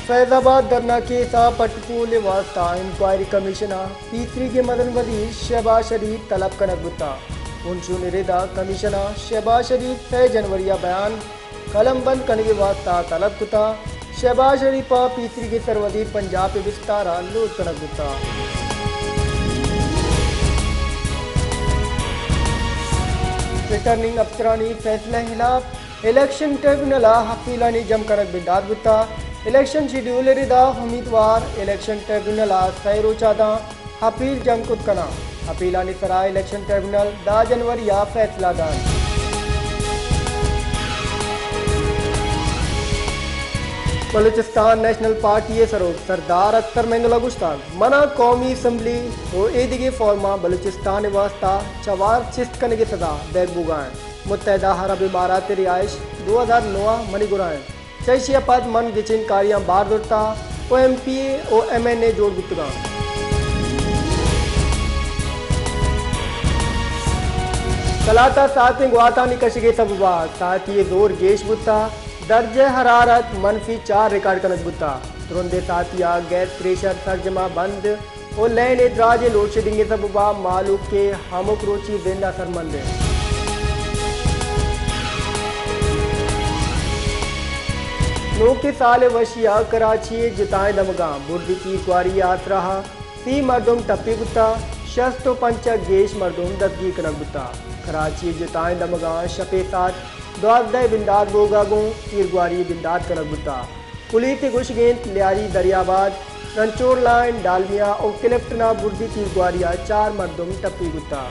फैजाबाद धरना केस पटकूल वास्ता inquiry commissioner पीसरी के मदन वजीर शहबाज शरीफ तलब कनक बुता उनशु निरेदा कमिश्नर शहबाज शरीफ 6 जनवरी बयान कलम बंद करने के वास्ता तलब कुता शहबाज शरीफ पीसरी के सरवजीर पंजाब पे विस्तारा लोड कनक बुता। रिटर्निंग अफसरानी फैसला खिलाफ इलेक्शन ट्रिब्यूनल हफीलानी जम कनक बिंदाद बुता इलेक्शन शेड्यूल रिदा उम्मीदवार इलेक्शन ट्रिब्यूनल सैरो चादा अपील जम कुत कना अपीलानी सराय इलेक्शन ट्रिब्यूनल 10 जनवरी फैसला दान। बलूचिस्तान नेशनल पार्टी सरोग सरदार अख्तर मेंगला गुश्तान मना कौमी असम्बली और एदिगे फॉर्मा बलूचिस्तान वास्ता चवार चिस्त करने की सदा बैग बुगाएं मुत्तहदा अरब इमारात रिहाइश 2009 मनी गुराएं चैशिया पद मन गिचिन कारियां बार दुर्ता ओ MPA ओ MNA जोड़ गुत्तगा सलाता साथ में गुआता निकशिगे सबबा साथ ये जोर गेश बुत्ता दर्जे हरारत -4 रिकॉर्ड कनक बुता तुरंदे साथिया गैस प्रेशर तर्जमा बंद और लैंड इतराज लोड शेडिंग सबबा मालूक के हमक रोची जिंदा सरमंद नो के साल वशिया कराची जिताए दमगा बुर्दी की ग्वारी यात्रा सी मर्दुम टप्पी बुता शस्तो पंचा गेश मर्दुम दसगी कनक बुता कराची जिताए दमगा शपे साथ 12 बिंदाद बोगागों तीरग्वारी बिंदाद कनक बुता पुलिस गुशगेंद लियारी दरियाबाद रंचोर लाइन डालमिया और क्लिफ्टना बुर्दी तीरग्वारिया 4 मर्दुम टप्पी बुता।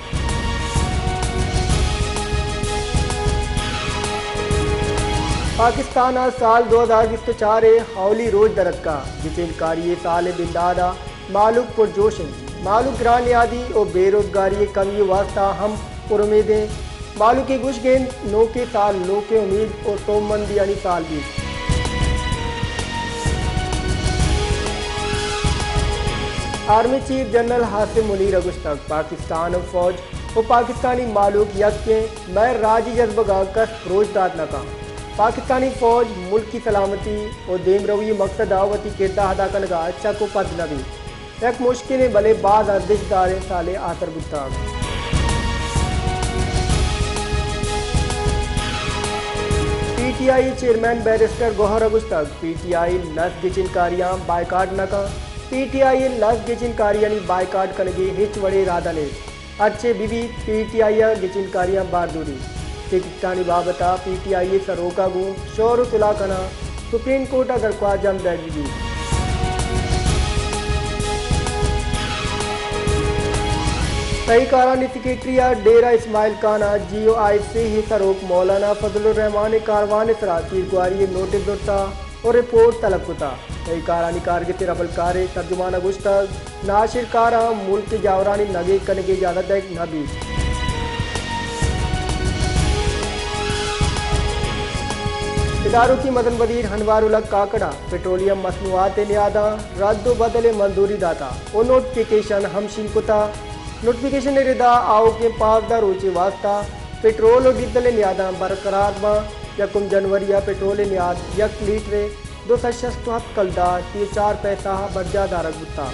पाकिस्तान साल 2024 हौली रोज दरद का जिचिनकारी साल बिंदादा मालूक पुरजोशन मालूक ग्रान यादी और बेरोजगारी कमी वास्ता हम पुरुमेदें मालू की गुशगेंद नो के साल लो के उम्मीद और तोमंदी यानी साल भी। Army chief general Hasim Munir अगुस्तक पाकिस्तान और फौज और पाकिस्तानी मालूक यके मैं राजी जज्बगा कस रोजदार नका पाकिस्तानी फौज मुल्क की सलामती और देम रवी मकसद आवती किरदा अदा करगा अच्छा को पद नबी एक मुश्किल भले बाद अर्दिशदार साले आतर बुता। PTI चेयरमैन बैरिस्टर गौहर अगुस्तक PTI लस गिचिनकारियां बायकाट नका PTI लस गिचिनकारियां बायकाट कनगे हिच वड़े राधाने अच्छे बीवी PTI गिचिनकारियां बारदूरी टिकटानी बाबता PTI सरोका गु शोर तुला कना सुप्रीम कोर्ट अगर ख्वाजम दैगी तहकारानी सेक्रेटरिया डेरा इस्माइल खाना GOI ही सरोक मौलाना फजलुर रहमान कारवान सरा तीरग्वारी नोटिस दुर्ता और रिपोर्ट तलब कुता तहकारानी कारगिर रबल कारे तर्जुमान गुश्तक नाशिर कारा मुल्क जावरानी नगे कनगे इजाजत नबी। इदारों की मदन वजीर हनवारुल हक काकड़ा पेट्रोलियम मसनूआत नियादा रद्द बदले मंजूरी दाता और नोटिफिकेशन हमशीन कुता नोटिफिकेशन रिदा आओ के पावदा रोचे वास्ता पेट्रोल और डीजल नियादा बरकरार बा 1 जनवरी पेट्रोल नियाद 1 लीटर 267 कलदा 4 पैसा बर्जा दारक बुता।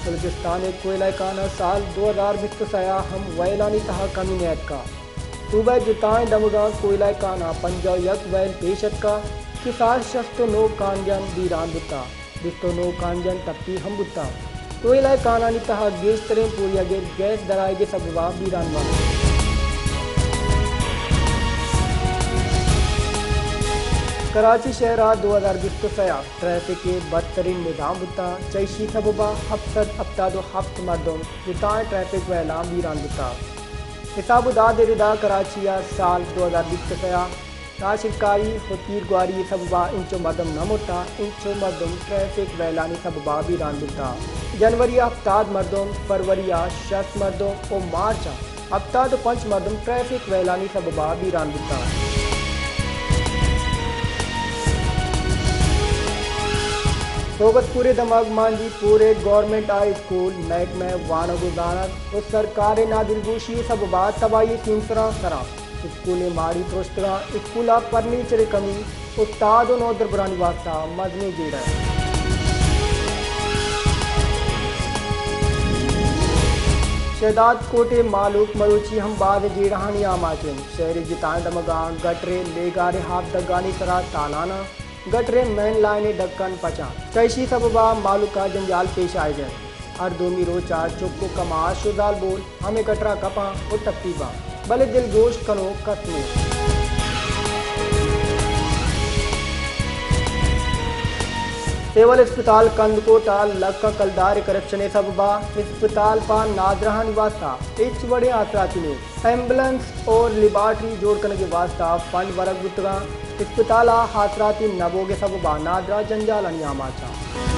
बलूचिस्तान कोयला काना साल 2020 सया हम वैलानी तहा कमी नैत का सूबह जिताएं दमगा कोयला काना पंजा यक वैल पेशत का किसार शस्तो नो कांजन बीरान बुता दिस्तो नो कांजन टप्पी हम बुता कोयला कानानी तहा गेस तरें पूरिया गे गैस दराएगे सबवा बीरान वा। कराची शहरा 2020 सया ट्रैफिक के बदतरीन निजाम बुता चैशी सबबा हफ्सद अब्तादो हफ्त मर्दम जिताएं ट्रैफिक वैला बीरान बुता हिसाब दाद रिदा कराचिया साल 2020 सया नाशिरकारी होतीर ग्वारी सबबा इंचो मदम नमुता इंचो मदम ट्रैफिक वैलानी सबबा बीरान बुता जनवरी हफ्ताद मर्दम फरवरिया 60 मर्दम और मार्च हफ्ताद 5 मर्दम ट्रैफिक वैलानी सबबा बीरान बुता। सोबत पूरे दमाग मांझी पूरे गवर्नमेंट हाई स्कूल महकमे वाना गुजारत और सरकार नादिलगोशी सबबा तबाही सिंसरा सरा स्कूले माड़ी प्रोस्तगा स्कूला फर्नीचर कमी उस्ताद नोदर बुरानी वास्ता मजनी जीड़ा शहदाद कोटे मालूक मरूची हम बाद जीड़हानी आमाचिन शहरी जितान दमगा गटरे लेगारे हाथ दगानी सरा तालाना गटरे मैन लाइने डक्कन पचा कैसी सबबा मालूका जंजाल पेश आए जाए अर्दोमी रोचा चुप्पो कमा शुदाल बोल हमें कटरा कपा और टप्पीबा भले दिल गोश्त कनो कसमे सेवल अस्पताल कंदकोटा लक्का कलदार करप्शन सबबा अस्पताल पा नादरहानी वास्ता इच बड़े आतराती ने एम्बुलेंस और लिबार्ट्री जोड़ करने के वास्ता फंड वर्ग बुतगा अस्पताल हाथराती नबोगे सबबा नादरा जंजाल अनियामाचा